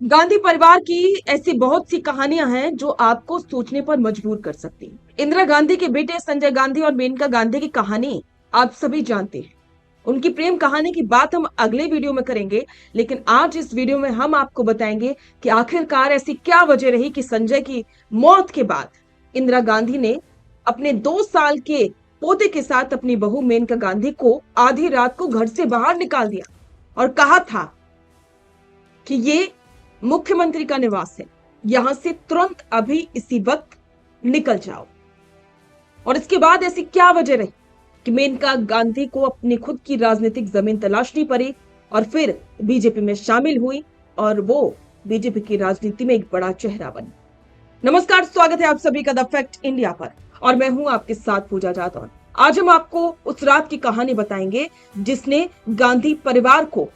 गांधी परिवार की ऐसी बहुत सी कहानियां हैं जो आपको सोचने पर मजबूर कर सकती हैं। इंदिरा गांधी के बेटे संजय गांधी और मेनका गांधी की कहानी आप सभी जानते हैं। उनकी प्रेम कहानी की बात हम अगले वीडियो में करेंगे, लेकिन आज इस वीडियो में हम आपको बताएंगे कि आखिरकार ऐसी क्या वजह रही कि संजय की मौत के बाद इंदिरा गांधी ने अपने 2 साल के पोते के साथ अपनी बहू मेनका गांधी को आधी रात को घर से बाहर निकाल दिया और कहा था कि ये मुख्यमंत्री का निवास है, यहां से तुरंत अभी इसी वक्त निकल जाओ। और इसके बाद ऐसी क्या वजह रही कि मेनका गांधी को अपनी खुद की राजनीतिक जमीन तलाशनी पड़ी और फिर बीजेपी में शामिल हुई और वो बीजेपी की राजनीति में एक बड़ा चेहरा बनी। नमस्कार, स्वागत है आप सभी का द फैक्ट इंडिया पर और मैं हूं आपके साथ पूजा जादौन। आज हम आपको उस रात की कहानी बताएंगे जिसने गांधी परिवार को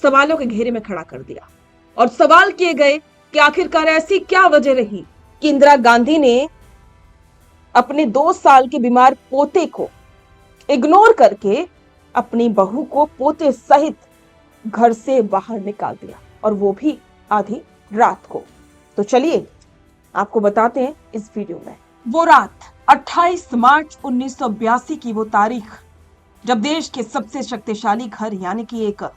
सवालों के घेरे में खड़ा कर दिया और सवाल किए गए कि आखिरकार ऐसी क्या वजह रही कि इंदिरा गांधी ने अपने 2 साल के बीमार पोते को इग्नोर करके अपनी बहू को पोते सहित घर से बाहर निकाल दिया और वो भी आधी रात को। तो चलिए आपको बताते हैं इस वीडियो में। वो रात 28 मार्च 1982 की वो तारीख जब देश के सबसे शक्तिशाली घर यानी कि एक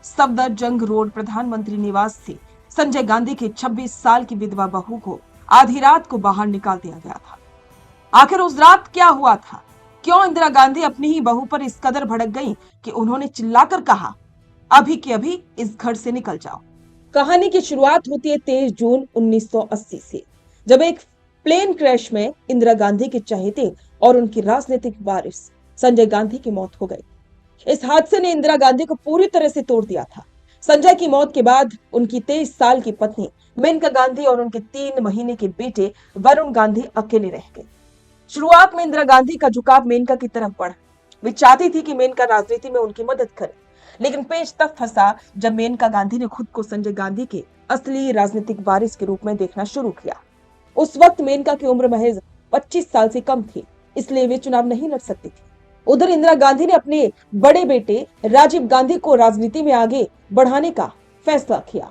सफदरजंग रोड प्रधानमंत्री निवास से संजय गांधी की 26 साल की विधवा बहू को आधी रात को बाहर निकाल दिया गया था। आखिर उस रात क्या हुआ था? क्यों इंदिरा गांधी अपनी ही बहू पर इस कदर भड़क गई कि उन्होंने चिल्लाकर कहा, अभी के अभी इस घर से निकल जाओ। कहानी की शुरुआत होती है 23 जून 1980 से, जब एक प्लेन क्रैश में इंदिरा गांधी के चहेते और उनकी राजनीतिक वारिस संजय गांधी की मौत हो गई। इस हादसे ने इंदिरा गांधी को पूरी तरह से तोड़ दिया था। संजय की मौत के बाद उनकी 23 साल की पत्नी मेनका गांधी और उनके 3 महीने के बेटे वरुण गांधी अकेले रह गए। शुरुआत में इंदिरा गांधी का झुकाव मेनका की तरफ बढ़ा। वे चाहती थी कि मेनका राजनीति में उनकी मदद करे, लेकिन पेच तब फंसा जब मेनका गांधी ने खुद को संजय गांधी के असली राजनीतिक वारिस के रूप में देखना शुरू किया। उस वक्त मेनका की उम्र महज 25 साल से कम थी, इसलिए वे चुनाव नहीं लड़ सकती थी। उधर इंदिरा गांधी ने अपने बड़े बेटे राजीव गांधी को राजनीति में आगे बढ़ाने का फैसला किया।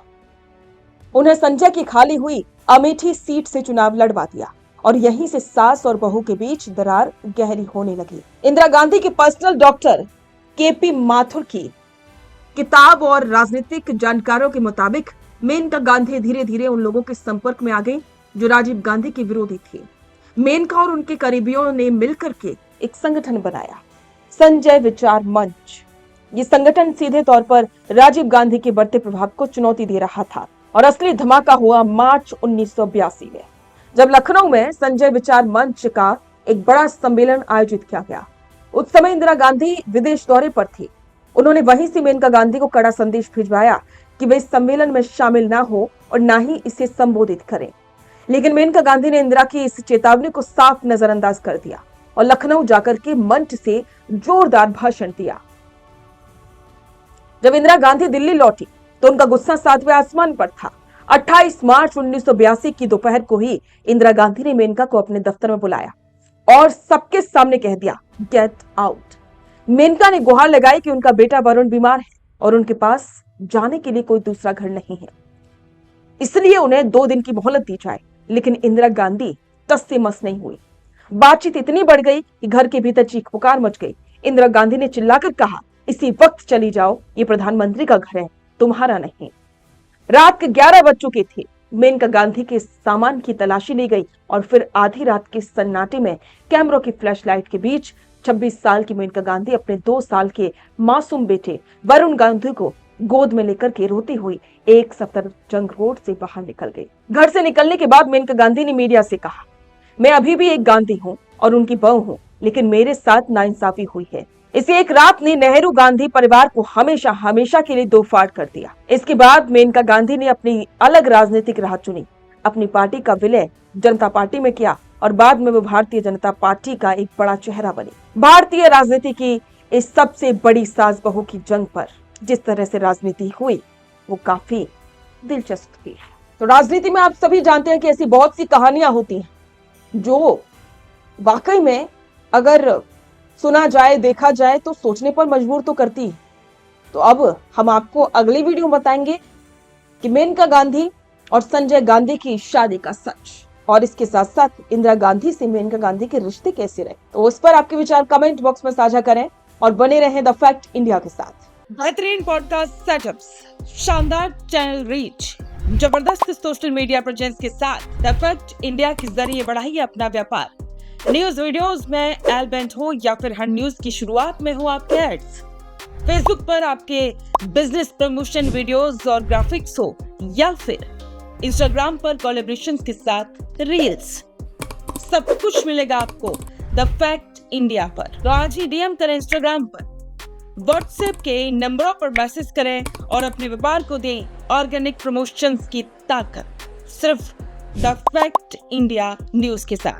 उन्हें संजय की खाली हुई अमेठी सीट से चुनाव लड़वा दिया और यहीं से सास और बहू के बीच दरार गहरी होने लगी। इंदिरा गांधी के पर्सनल डॉक्टर केपी माथुर की किताब और राजनीतिक जानकारों के मुताबिक मेनका गांधी धीरे धीरे उन लोगों के संपर्क में आ गई जो राजीव गांधी के विरोधी थे। मेनका और उनके करीबियों ने मिलकर के एक संगठन बनाया, संजय विचार मंच। ये संगठन सीधे तौर पर राजीव गांधी के बढ़ते प्रभाव को चुनौती दे रहा था और असली धमाका हुआ मार्च 1982 में, जब लखनऊ में संजय विचार मंच का एक बड़ा सम्मेलन आयोजित किया गया। उस समय इंदिरा गांधी विदेश दौरे पर थी। उन्होंने वहीं से मेनका गांधी को कड़ा संदेश भिजवाया कि वे इस सम्मेलन में शामिल ना हो और ना ही इसे संबोधित करें, लेकिन मेनका गांधी ने इंदिरा की इस चेतावनी को साफ नजरअंदाज कर दिया और लखनऊ जाकर के मंच से जोरदार भाषण दिया। जब इंदिरा गांधी दिल्ली लौटी तो उनका गुस्सा 7वें आसमान पर था। 28 मार्च 1982 की दोपहर को ही इंदिरा गांधी ने मेनका को अपने दफ्तर में बुलाया और सबके सामने कह दिया, गेट आउट। मेनका ने गुहार लगाई कि उनका बेटा वरुण बीमार है और उनके पास जाने के लिए कोई दूसरा घर नहीं है, इसलिए उन्हें 2 दिन की मोहलत दी जाए। लेकिन इंदिरा गांधी टस से मस नहीं हुई। बातचीत इतनी बढ़ गई कि घर के भीतर चीख पुकार मच गई। इंदिरा गांधी ने चिल्लाकर कहा, इसी वक्त चली जाओ, ये प्रधानमंत्री का घर है, तुम्हारा नहीं। रात के 11 बज चुके थे। मेनका गांधी के सामान की तलाशी ली गई और फिर आधी रात के सन्नाटे में कैमरों की फ्लैशलाइट के बीच 26 साल की मेनका गांधी अपने 2 साल के मासूम बेटे वरुण गांधी को गोद में लेकर के रोती हुई एक सफदरजंग रोड से बाहर निकल गई। घर से निकलने के बाद मेनका गांधी ने मीडिया से कहा, मैं अभी भी एक गांधी हूं और उनकी बहू हूं, लेकिन मेरे साथ नाइंसाफी हुई है। इस एक रात ने नेहरू गांधी परिवार को हमेशा हमेशा के लिए दो फाड़ कर दिया। इसके बाद मेनका गांधी ने अपनी अलग राजनीतिक राह चुनी। अपनी पार्टी का विलय जनता पार्टी में किया और बाद में वो भारतीय जनता पार्टी का एक बड़ा चेहरा बनी। भारतीय राजनीति की इस सबसे बड़ी सास बहू की जंग पर जिस तरह से राजनीति हुई वो काफी दिलचस्प थी। तो राजनीति में आप सभी जानते हैं कि ऐसी बहुत सी कहानियां होती हैं जो वाकई में अगर सुना जाए, देखा जाए तो सोचने पर मजबूर तो करती है। तो अब हम आपको अगली वीडियो में बताएंगे कि मेनका गांधी और संजय गांधी की शादी का सच, और इसके साथ साथ इंदिरा गांधी से मेनका गांधी के रिश्ते कैसे रहे, तो उस पर आपके विचार कमेंट बॉक्स में साझा करें और बने रहें द फैक्ट इंडिया के साथ। बेहतरीन पॉडकास्ट सेटअप्स, शानदार चैनल रीच, जबरदस्त सोशल मीडिया प्रेजेंस के साथ द फैक्ट इंडिया के जरिए बढ़ाइए अपना व्यापार। न्यूज वीडियोस में एलबेंट हो या फिर हर न्यूज की शुरुआत में हो आपके एड्स, फेसबुक पर आपके बिजनेस प्रमोशन वीडियोस और ग्राफिक्स हो, या फिर इंस्टाग्राम पर कोलैबोरेशन के साथ रील्स, सब कुछ मिलेगा आपको द फैक्ट इंडिया पर। तो आज ही डीएम करें इंस्टाग्राम पर, व्हाट्सएप के नंबरों पर मैसेज करें और अपने व्यापार को दें ऑर्गेनिक प्रमोशंस की ताकत, सिर्फ द फैक्ट इंडिया न्यूज के साथ।